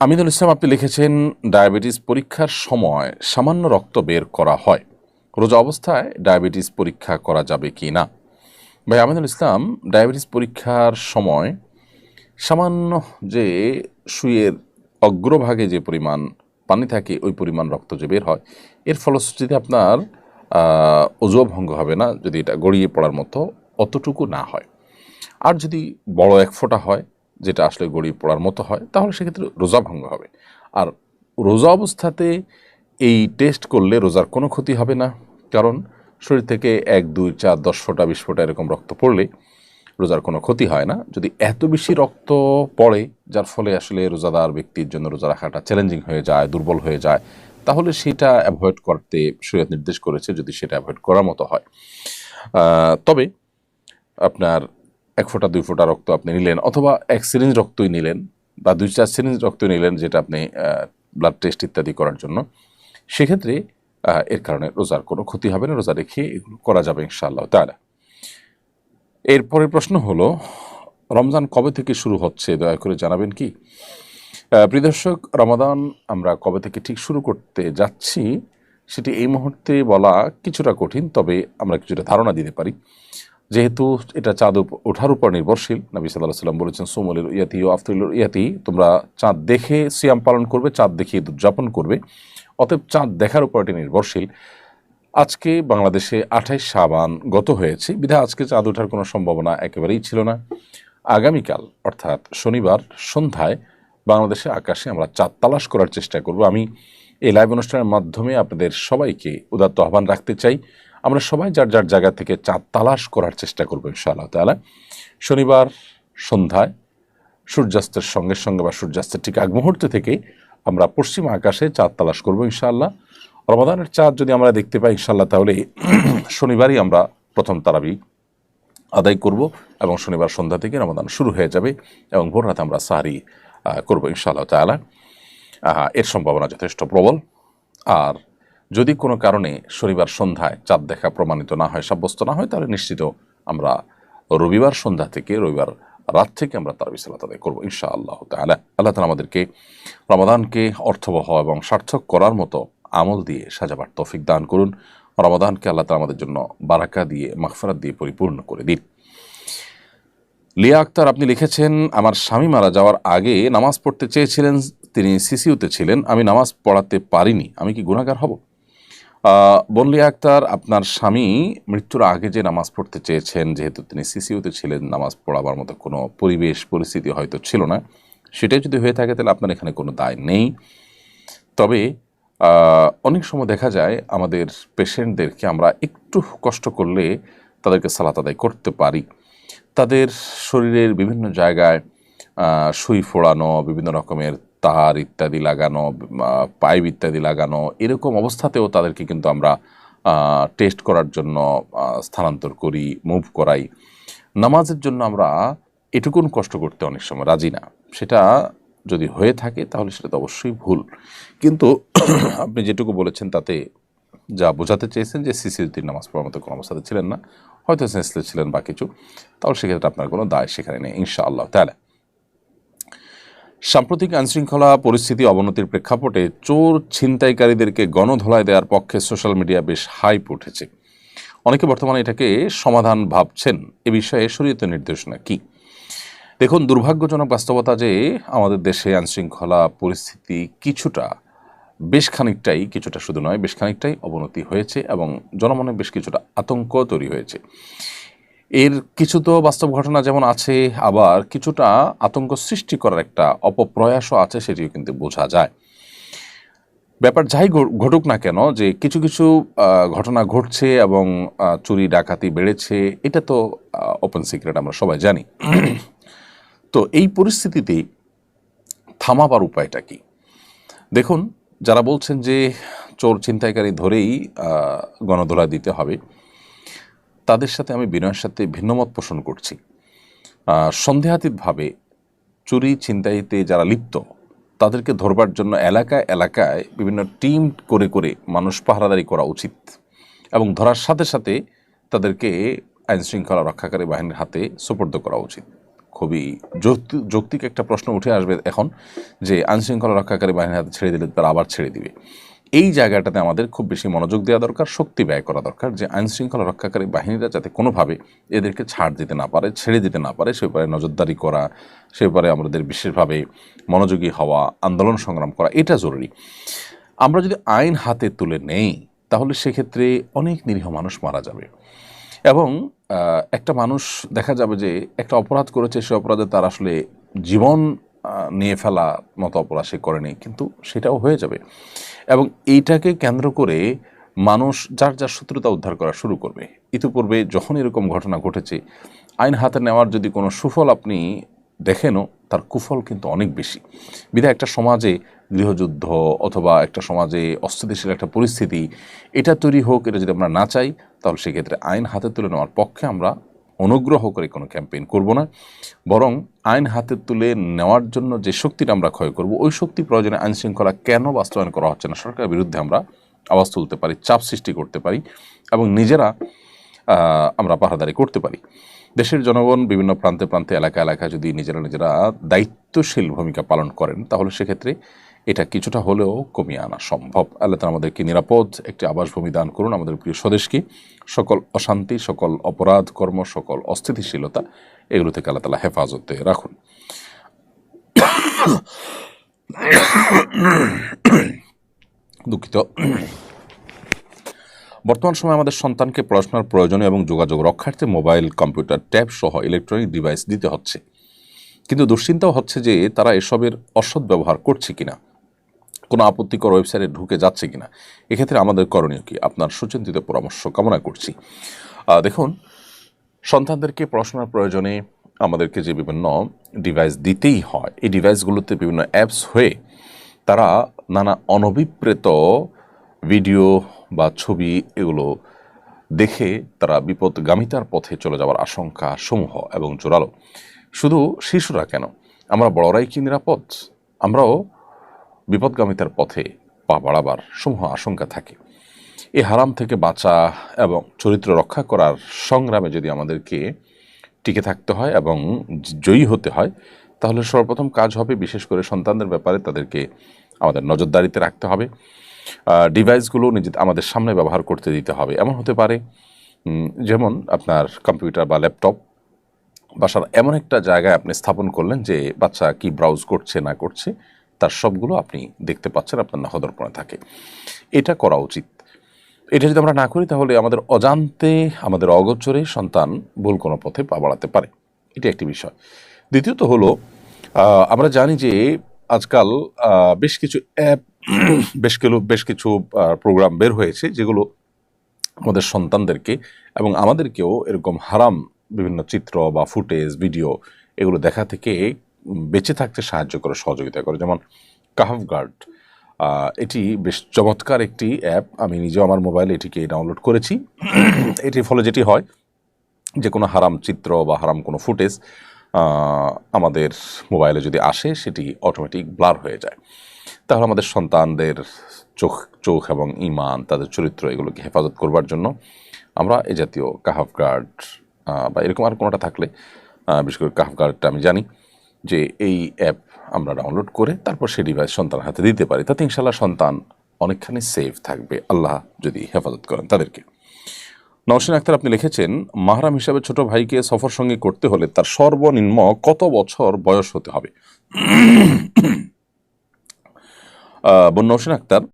আমিনুল ইসলাম, আপনি লিখেছেন ডায়াবেটিস পরীক্ষার সময় সামান্য রক্ত বের করা হয়, রোজা অবস্থায় ডায়াবেটিস পরীক্ষা করা যাবে কি না? ভাই আমিনুল ইসলাম, ডায়াবেটিস পরীক্ষার সময় সামান্য যে সুইয়ের অগ্রভাগে যে পরিমাণ পানি থাকে ওই পরিমাণ রক্ত যে বের হয়, এর ফলশ্রুতিতে আপনার অজুও ভঙ্গ হবে না যদি এটা গড়িয়ে পড়ার মতো অতটুকু না হয়। আর যদি বড় এক ফোঁটা হয়, যেটা আসলে গড়িয়ে পড়ার মতো হয়, তাহলে সেক্ষেত্রে রোজা ভঙ্গ হবে। আর রোজা অবস্থাতে এই টেস্ট করলে রোজার কোনো ক্ষতি হবে না, কারণ শরীর থেকে 1, 2, 4, 10 ফোঁটা 20 ফোঁটা এরকম রক্ত পড়লে রোজার কোনো ক্ষতি হয় না। যদি এত বেশি রক্ত পড়ে যার ফলে আসলে রোজাদার ব্যক্তির জন্য রোজা রাখাটা চ্যালেঞ্জিং হয়ে যায়, দুর্বল হয়ে যায়, তাহলে সেটা অ্যাভয়েড করতে শরীয়ত নির্দেশ করেছে, যদি সেটা অ্যাভয়েড করার মতো হয়। তবে আপনার 1 ফোঁটা 2 ফোঁটা রক্ত আপনি নিলেন, অথবা 1 সিরিঞ্জ রক্তই নিলেন, বা 2-4 সিরিঞ্জ রক্ত নিলেন, যেটা আপনি ব্লাড টেস্ট ইত্যাদি করার জন্য, সেক্ষেত্রে এর কারণে রোজার কোনো ক্ষতি হবে না, রোজা রেখে এগুলো করা যাবে ইনশাআল্লাহ তাআলা। এরপরের প্রশ্ন হলো, রমজান কবে থেকে শুরু হচ্ছে দয়া করে জানাবেন কি? প্রিয় দর্শক, রমাদান আমরা কবে থেকে ঠিক শুরু করতে যাচ্ছি সেটি এই মুহূর্তে বলা কিছুটা কঠিন, তবে আমরা কিছুটা ধারণা দিতে পারি। যেহেতু এটা চাঁদ ওঠার উপর নির্ভরশীল, নবী সাল্লাল্লাহু আলাইহি ওয়াসাল্লাম বলেছেন, সুমুল ইয়াতি ও আফতুল ইয়াতি, তোমরা চাঁদ দেখে সিয়াম পালন করবে, চাঁদ দেখে ঈদ উদযাপন করবে। অতএব চাঁদ দেখার উপর এটি নির্ভরশীল। আজকে বাংলাদেশে 28 শাবান গত হয়েছে, বিধায় আজকে চাঁদ ওঠার কোনো সম্ভাবনা একেবারেই ছিল না। আগামীকাল অর্থাৎ শনিবার সন্ধ্যায় বাংলাদেশে আকাশে আমরা চাঁদ তালাশ করার চেষ্টা করব। আমি এই লাইভ অনুষ্ঠানের মাধ্যমে আপনাদের সবাইকে উদাত্ত আহ্বান রাখতে চাই, আমরা সবাই যার যার জায়গা থেকে চাঁদ তালাশ করার চেষ্টা করবো ইনশাআল্লাহ তাআলা। শনিবার সন্ধ্যায় সূর্যাস্তের সঙ্গে সঙ্গে বা সূর্যাস্তের ঠিক আগ মুহূর্তে থেকে আমরা পশ্চিম আকাশে চাঁদ তালাশ করবো ইনশাআল্লাহ। রমাদানের চাঁদ যদি আমরা দেখতে পাই ইনশাআল্লাহ, তাহলে শনিবারই আমরা প্রথম তারাবি আদায় করব এবং শনিবার সন্ধ্যা থেকে রমাদান শুরু হয়ে যাবে এবং ভোর রাতে আমরা সাহারি করবো ইনশাআল্লাহ তাআলা। এর সম্ভাবনা যথেষ্ট প্রবল। আর যদি কোনো কারণে শনিবার সন্ধ্যায় চাঁদ দেখা প্রমাণিত না হয়, সাব্যস্ত না হয়, তাহলে নিশ্চিত আমরা রবিবার সন্ধ্যা থেকে, রবিবার রাত থেকে আমরা তারাবি সালাত আদায় করবো ইনশাআল্লাহ তাআলা। আল্লাহ তাআলা আমাদেরকে রমাদানকে অর্থবহ এবং সার্থক করার মতো আমল দিয়ে সাজাবার তৌফিক দান করুন। রমাদানকে আল্লাহ তাআলা আমাদের জন্য বারাকা দিয়ে, মাগফিরাত দিয়ে পরিপূর্ণ করে দিন। লিয়া আক্তার, আপনি লিখেছেন, আমার স্বামী মারা যাওয়ার আগে নামাজ পড়তে চেয়েছিলেন, তিনি সিসিউতে ছিলেন, আমি নামাজ পড়াতে পারিনি, আমি কি গুনাহগার হব? বোন লিয়া আক্তার, আপনার স্বামী মৃত্যুর আগে যে নামাজ পড়তে চেয়েছেন, যেহেতু তিনি সিসিউতে ছিলেন, নামাজ পড়াবার মতো কোনো পরিবেশ পরিস্থিতি হয়তো ছিল না, সেটাই যদি হয়ে থাকে তাহলে আপনার এখানে কোনো দায় নেই। তবে অনেক সময় দেখা যায় আমাদের পেশেন্টদেরকে আমরা একটু কষ্ট করলে তাদেরকে সালাত আদায় করতে পারি। তাদের শরীরের বিভিন্ন জায়গায় সুই ফোড়ানো, বিভিন্ন রকমের তার ইত্যাদি লাগানো, পাইপ ইত্যাদি লাগানো, এরকম অবস্থাতেও তাদেরকে কিন্তু আমরা টেস্ট করার জন্য স্থানান্তর করি, মুভ করাই। নামাজের জন্য আমরা এটুকুন কষ্ট করতে অনেক সময় রাজি না। সেটা যদি হয়ে থাকে তাহলে সেটা তো অবশ্যই ভুল। কিন্তু আপনি যেটুকু বলেছেন তাতে যা বোঝাতে চেয়েছেন যে সিসিউতে নামাজ পড়ার মতো কোনো অবস্থাতে ছিলেন না, হয়তো সেন্সলেস ছিলেন বা কিছু, তাহলে সেক্ষেত্রে আপনার কোনো দায় সেখানে নেই ইনশাআল্লাহ তাআলা। সাম্প্রতিক আইনশৃঙ্খলা পরিস্থিতি অবনতির প্রেক্ষাপটে চোর ছিনতাইকারীদেরকে গণধোলাই দেওয়ার পক্ষে সোশ্যাল মিডিয়া বেশ হাইপ উঠেছে। অনেকে বর্তমানে এটাকে সমাধান ভাবছেন। এ বিষয়ে শরীয়তের নির্দেশনা কি? দেখুন, দুর্ভাগ্যজনক বাস্তবতা যে আমাদের দেশে আইনশৃঙ্খলা পরিস্থিতি বেশ খানিকটাই শুধু নয়, বেশ খানিকটাই অবনতি হয়েছে এবং জনমনে বেশ কিছুটা আতঙ্ক তৈরি হয়েছে। এর কিছু তো বাস্তব ঘটনা যেমন আছে, আবার কিছুটা আতঙ্ক সৃষ্টি করার একটা অপপ্রয়াসও আছে, সেটিও কিন্তু বোঝা যায়। ব্যাপার যাই ঘটুক না কেন, যে কিছু কিছু ঘটনা ঘটছে এবং চুরি ডাকাতি বেড়েছে, এটা তো ওপেন সিক্রেট, আমরা সবাই জানি। তো এই পরিস্থিতিতে থামাবার উপায়টা কি? দেখুন, যারা বলছেন যে চোর ছিনতাইকারী ধরেই গণধোলাই দিতে হবে, তাদের সাথে আমি বিনয়ের সাথে ভিন্নমত পোষণ করছি। সন্দেহাতীতভাবে চুরি ছিনতাইতে যারা লিপ্ত তাদেরকে ধরবার জন্য এলাকায় এলাকায় বিভিন্ন টিম করে করে মানুষ পাহারাদারি করা উচিত এবং ধরার সাথে সাথে তাদেরকে আইনশৃঙ্খলা রক্ষাকারী বাহিনীর হাতে সোপর্দ করা উচিত। খুবই যৌক্তিক একটা প্রশ্ন উঠে আসবে এখন, যে আইনশৃঙ্খলা রক্ষাকারী বাহিনীর হাতে ছেড়ে দিলে তারা আবার ছেড়ে দিবে। এই জায়গাটাতে আমাদের খুব বেশি মনোযোগ দেওয়া দরকার, শক্তি ব্যয় করা দরকার, যে আইনশৃঙ্খলা রক্ষাকারী বাহিনীরা যাতে কোনোভাবে এদেরকে ছাড় দিতে না পারে, ছেড়ে দিতে না পারে, সে ব্যাপারে নজরদারি করা, সে ব্যাপারে আমাদের বিশেষভাবে মনোযোগী হওয়া, আন্দোলন সংগ্রাম করা, এটা জরুরি। আমরা যদি আইন হাতে তুলে নেই তাহলে সেক্ষেত্রে অনেক নিরীহ মানুষ মারা যাবে, এবং একটা মানুষ দেখা যাবে যে একটা অপরাধ করেছে, সে অপরাধে তার আসলে জীবন নিয়ে ফেলা মতো অপরাধ সে করেনি, কিন্তু সেটাও হয়ে যাবে। এবং এইটাকে কেন্দ্র করে মানুষ যার যার শত্রুতা উদ্ধার করা শুরু করবে। ইতিপূর্বে যখন এরকম ঘটনা ঘটেছে, আইন হাতে নেওয়ার যদি কোনো সুফল আপনি দেখেনও, তার কুফল কিন্তু অনেক বেশি। বিধায় একটা সমাজে গৃহযুদ্ধ অথবা একটা সমাজে অস্থিতিশীল একটা পরিস্থিতি এটা তৈরি হোক, এটা যদি আমরা না চাই, তাহলে সেক্ষেত্রে আইন হাতে তুলে নেওয়ার পক্ষে আমরা অনুগ্রহ করে কোনো ক্যাম্পেইন করব না, বরং আইন হাতে তুলে নেওয়ার জন্য যে শক্তিটা আমরা ক্ষয় করব, ওই শক্তি প্রয়োজনে আইন শৃঙ্খলা কেন বাস্তবায়ন করা হচ্ছে না সরকারের বিরুদ্ধে আমরা আওয়াজ তুলতে পারি, চাপ সৃষ্টি করতে পারি, এবং নিজেরা আমরা পাহারাদারি করতে পারি। দেশের জনগণ বিভিন্ন প্রান্তে প্রান্তে এলাকা এলাকা যদি নিজেরা দায়িত্বশীল ভূমিকা পালন করেন, তাহলে সেক্ষেত্রে এটা কিছুটা হলেও কমিয়ে আনা সম্ভব। আল্লাহ তাআলা আমাদেরকে নিরাপদ একটি আবাসভূমি দান করুন, আমাদের প্রিয় স্বদেশকে সকল অশান্তি, সকল অপরাধ কর্ম, সকল অস্থিতিশীলতা এগুলো থেকে আল্লাহ তাআলা হেফাজতে রাখুন। দুঃখিত। বর্তমান সময়ে আমাদের সন্তানকে পড়াশোনার প্রয়োজনীয় এবং যোগাযোগ রক্ষার্থে মোবাইল, কম্পিউটার, ট্যাব সহ ইলেকট্রনিক ডিভাইস দিতে হচ্ছে, কিন্তু দুশ্চিন্তাও হচ্ছে যে তারা এসবের অসৎ ব্যবহার করছে কিনা, কোনো আপত্তিকর ওয়েবসাইটে ঢুকে যাচ্ছে কিনা। এক্ষেত্রে আমাদের করণীয় কি, আপনার সুচিন্তিত পরামর্শ কামনা করছি। দেখুন, সন্তানদেরকে পড়াশোনার প্রয়োজনে আমাদেরকে যে বিভিন্ন ডিভাইস দিতেই হয়, এই ডিভাইসগুলোতে বিভিন্ন অ্যাপস হয়ে তারা নানা অনভিপ্রেত ভিডিও বা ছবি এগুলো দেখে তারা বিপদগামিতার পথে চলে যাওয়ার আশঙ্কা সমূহ এবং জোরালো। শুধু শিশুরা কেন, আমরা বড়রাই কি নিরাপদ? আমরাও বিপদগামিতার পথে পা বাড়াবার সমূহ আশঙ্কা থাকে। এই হারাম থেকে বাঁচা এবং চরিত্র রক্ষা করার সংগ্রামে যদি আমাদেরকে টিকে থাকতে হয় এবং জয়ী হতে হয়, তাহলে সর্বপ্রথম কাজ হবে বিশেষ করে সন্তানদের ব্যাপারে তাদেরকে আমাদের নজরদারিতে রাখতে হবে। ডিভাইসগুলো আমাদের সামনে ব্যবহার করতে দিতে হবে। এমন হতে পারে যেমন আপনার কম্পিউটার বা ল্যাপটপ বাসার এমন একটা জায়গায় আপনি স্থাপন করলেন যে বাচ্চা কি ব্রাউজ করছে না করছে তার সবগুলো আপনি দেখতে পাচ্ছেন, আপনার নখদর্পণে থাকে। এটা করা উচিত। এটা যদি আমরা না করি তাহলে আমাদের অজান্তে, আমাদের অগোচরে সন্তান ভুল কোনো পথে পা বাড়াতে পারে। এটা একটি বিষয়। দ্বিতীয়ত হলো, আমরা জানি যে আজকাল বেশ কিছু অ্যাপ, বেশ কিছু প্রোগ্রাম বের হয়েছে যেগুলো আমাদের সন্তানদেরকে এবং আমাদেরকেও এরকম হারাম বিভিন্ন চিত্র বা ফুটেজ, ভিডিও এগুলো দেখা থেকে বেঁচে থাকতে সাহায্য করে, সহযোগিতা করে। যেমন কাহাফ গার্ড, এটি বেশ চমৎকার একটি অ্যাপ। আমি নিজেও আমার মোবাইলে এটিকে ডাউনলোড করেছি। এটির ফলে যেটি হয়, যে কোনো হারাম চিত্র বা হারাম কোনো ফুটেজ আমাদের মোবাইলে যদি আসে, সেটি অটোমেটিক ব্লার হয়ে যায়। তাহলে আমাদের সন্তানদের চোখ এবং ঈমান, তাদের চরিত্র এগুলোকে হেফাজত করবার জন্য আমরা এই জাতীয় কাহাফ গার্ড বা এরকম আর কোনোটা থাকলে, বিশেষ করে কাহাফ গার্ডটা আমি জানি যে এই অ্যাপ আমরা ডাউনলোড করে তারপর সেই ডিভাইস সন্তানের হাতে দিতে পারি। তাতে ইনশাআল্লাহ সন্তান অনেকখানি সেফ থাকবে, আল্লাহ যদি হেফাজত করেন তাদেরকে। নওশিন আক্তার আপনি লিখেছেন, মাহরাম হিসাবে ছোট ভাইকে সফর সঙ্গী করতে হলে তার সর্বনিম্ন কত বছর বয়স হতে হবে? বোন নওশিন আক্তার,